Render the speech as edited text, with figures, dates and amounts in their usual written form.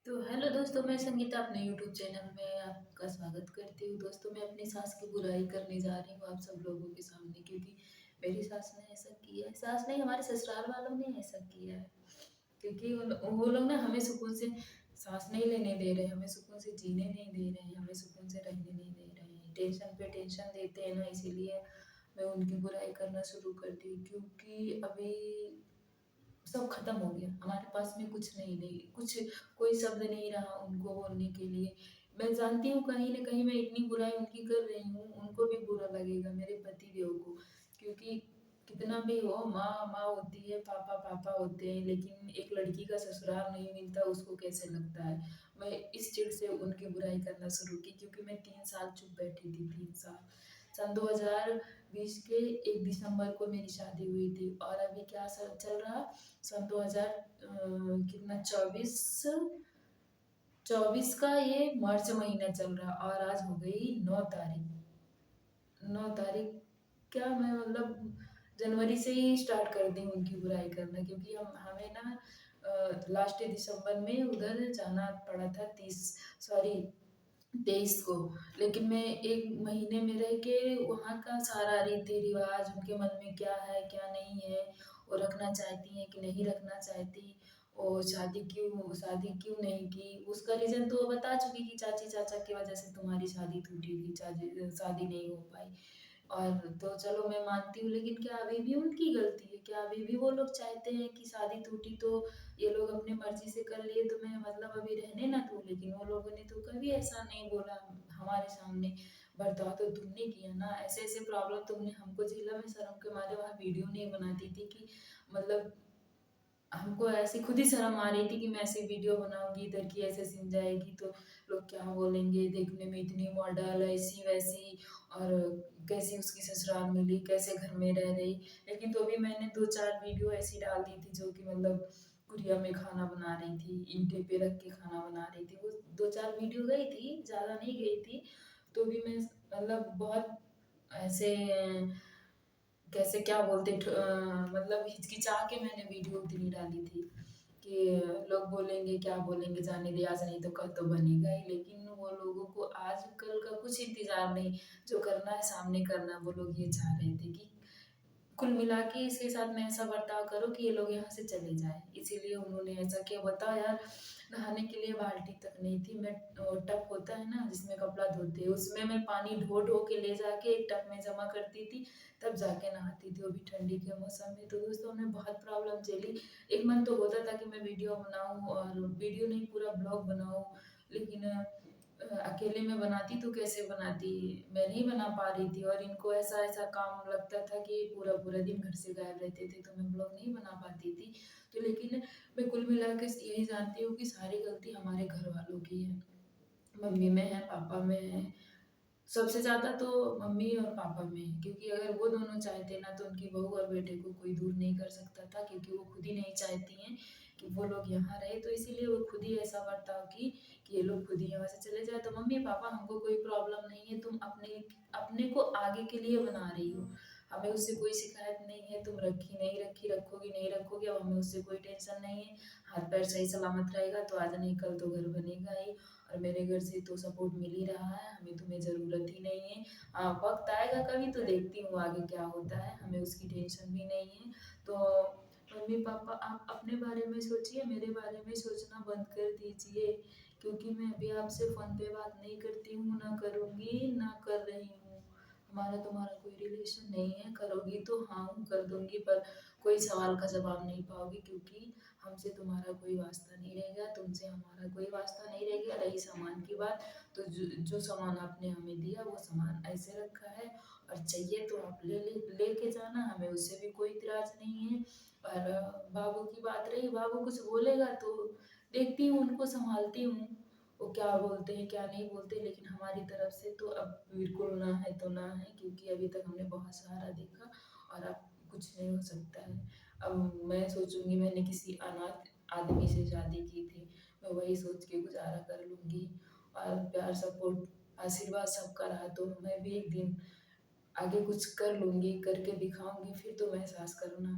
तो हेलो दोस्तों, मैं संगीता अपने यूट्यूब चैनल में आपका स्वागत करती हूँ। दोस्तों, मैं अपनी सास की बुराई करने जा रही हूँ आप सब लोगों के सामने, क्योंकि मेरी सास ने ऐसा किया है। सास नहीं, हमारे ससुराल वालों ने ऐसा किया है। क्योंकि वो लोग ना हमें सुकून से सांस नहीं लेने दे रहे, हमें सुकून से जीने नहीं दे रहे हैं, हमें सुकून से रहने नहीं दे रहे हैं। टेंशन पे टेंशन देते हैं ना, इसीलिए मैं उनकी बुराई करना शुरू कर दी। क्योंकि अभी सब खत्म हो गया, हमारे पास में कुछ नहीं कुछ कोई शब्द नहीं रहा उनको बोलने के लिए। मैं जानती हूँ कहीं न कहीं मैं इतनी बुराई उनकी कर रही हूँ, उनको भी बुरा लगेगा, मेरे पतिदेव को। क्योंकि कितना भी हो, माँ माँ होती है, पापा पापा होते हैं, लेकिन एक लड़की का ससुराल नहीं मिलता, उसको कैसे लगता है। मैं इस चिढ़ से उनकी बुराई करना शुरू की, क्योंकि मैं 3 साल चुप बैठी थी। 3 साल, सन 2020 के 1 दिसंबर को मेरी शादी हुई थी, और अभी क्या स चल रहा, सन 2000 कितना 24 का ये मार्च महीना चल रहा, और आज हो गई 9 तारीख। 9 तारीख क्या, मैं मतलब जनवरी से ही स्टार्ट कर दी उनकी बुराई करना, क्योंकि हम हमें ना लास्ट दिसंबर में उधर जाना पड़ा था, 23 को। लेकिन मैं 1 महीने में रह के वहाँ का सारा रीति-रिवाज, उनके मन में क्या है, क्या नहीं है, वो रखना चाहती हैं कि नहीं रखना चाहती, और शादी क्यों नहीं की, उसका रीज़न तो वो बता चुकी कि चाची-चाचा की वजह से तुम्हारी शादी टूटी थी, शादी नहीं हो पाई। और तो चलो मैं मानती हूँ, लेकिन क्या अभी भी उनकी गलती है? क्या अभी भी वो लोग चाहते हैं कि शादी टूटी तो ये लोग अपनी मर्ज़ी से कर लिए, तो मैं मतलब अभी रहने ना दूँ? लेकिन वो लोगों ने तो कभी ऐसा नहीं बोला हमारे सामने। बर्ताव तो तुमने किया ना, ऐसे-ऐसे प्रॉब्लम तुमने हमको झेला। मैं शर्म के मारे वहाँ वीडियो नहीं बनाती थी कि मतलब हमको ऐसी खुद ही शर्म आ रही थी कि मैं ऐसी वीडियो बनाऊँगी, इधर की ऐसे सिम जाएगी तो लोग क्या बोलेंगे, देखने में इतनी मॉडल ऐसी-वैसी, और कैसी उसकी ससुराल मिली, कैसे घर में रह रही। लेकिन तो भी मैंने 2-4 वीडियो ऐसी डाल दी थी, जो कि मतलब कुरिया में खाना बना रही थी, ईंटें पे रख के खाना बना रही थी। वो 2-4 वीडियो गई थी, ज़्यादा नहीं गई थी। तो भी मैं मतलब बहुत ऐसे कैसे क्या बोलते मतलब हिचकिचा के मैंने वीडियो उतनी डाली थी कि लोग बोलेंगे, क्या बोलेंगे, जाने दे, आज नहीं तो कल तो बनेगा ही। लेकिन वो लोगों को आज कल का कुछ इंतजार नहीं, जो करना है सामने करना। वो लोग ये चाह रहे थे कि कुल मिला के इसके साथ में ऐसा बर्ताव करो कि ये लोग यहाँ से चले जाएँ। इसीलिए उन्होंने ऐसा किया। बताओ यार, नहाने के लिए बाल्टी तक नहीं थी। मैं टब होता है ना जिसमें कपड़ा धोते हैं, उसमें मैं पानी ढो-ढो के ले जाके एक टब में जमा करती थी, तब जाके नहाती थी, वो भी ठंडी के मौसम में। तो दोस्तों, हमने बहुत प्रॉब्लम झेली। एक मन तो होता था कि मैं वीडियो बनाऊँ, और वीडियो नहीं पूरा ब्लॉग बनाऊँ, लेकिन अकेले में बनाती तो कैसे बनाती, मैं नहीं बना पा रही थी। और इनको ऐसा-ऐसा काम लगता था कि पूरा-पूरा दिन घर से गायब रहते थे, तो मैं ब्लॉग नहीं बना पाती थी। तो लेकिन मैं कुल मिला के यही जानती हूँ कि सारी गलती हमारे घरवालों की है। मम्मी में है, पापा में है। सबसे ज़्यादा तो मम्मी और पापा में है, क्योंकि अगर वो दोनों चाहते ना, तो उनकी बहू और बेटे को कोई दूर नहीं कर सकता था, क्योंकि वो खुद ही नहीं चाहती हैं कि वो लोग यहाँ रहे। तो इसीलिए वो खुद ही ऐसा बर्ताव की कि ये लोग खुद ही यहाँ से चले जाएँ। तो मम्मी पापा, हमको कोई प्रॉब्लम नहीं है, तुम अपने अपने को आगे के लिए बना रही हो, हमें उससे कोई शिकायत नहीं है। तुम रखी नहीं रखी, रखोगी नहीं रखोगी, अब हमें उससे कोई टेंशन नहीं है। हाथ पैर सही सलामत रहेगा तो आज नहीं कल तो घर बनेगा ही, और मेरे घर से तो सपोर्ट मिल ही रहा है, हमें तुम्हें ज़रूरत ही नहीं है। हाँ, वक़्त आएगा कभी तो देखती हूँ आगे क्या होता है, हमें उसकी टेंशन भी नहीं है। तो मम्मी-पापा, आप अपने बारे में सोचिए, मेरे बारे में सोचना बंद कर दीजिए, क्योंकि मैं अभी आपसे फ़ोन पे बात नहीं करती हूँ, ना करूँगी, ना कर रही हूँ। हमारा तुम्हारा कोई रिलेशन नहीं है, करोगी तो हाँ हूँ कर दूँगी, पर कोई सवाल का जवाब नहीं पाओगी, क्योंकि हमसे तुम्हारा कोई वास्ता नहीं रहेगा, तुमसे हमारा कोई वास्ता नहीं रहेगा। रही सामान की बात, तो जो सामान आपने हमें दिया वो सामान ऐसे रखा है, और चाहिए तो आप लेके जाना, हमें उससे भी कोई इतराज़ नहीं है। और बाबू की बात रही, बाबू कुछ बोलेगा तो देखती हूँ, उनको सँभालती हूँ, वो क्या बोलते हैं, क्या नहीं बोलते। लेकिन हमारी तरफ से तो अब बिल्कुल ना है तो ना है, क्योंकि अभी तक हमने बहुत सहारा देखा, और अब कुछ नहीं हो सकता है। अब मैं सोचूँगी, मैंने किसी अनाथ आदमी से शादी की थी, मैं वही सोच के गुज़ारा कर लूँगी। और प्यार, सपोर्ट, आशीर्वाद सबका रहा तो मैं भी एक दिन आगे कुछ कर लूँगी, करके दिखाऊँगी, फिर तुम एहसास करना।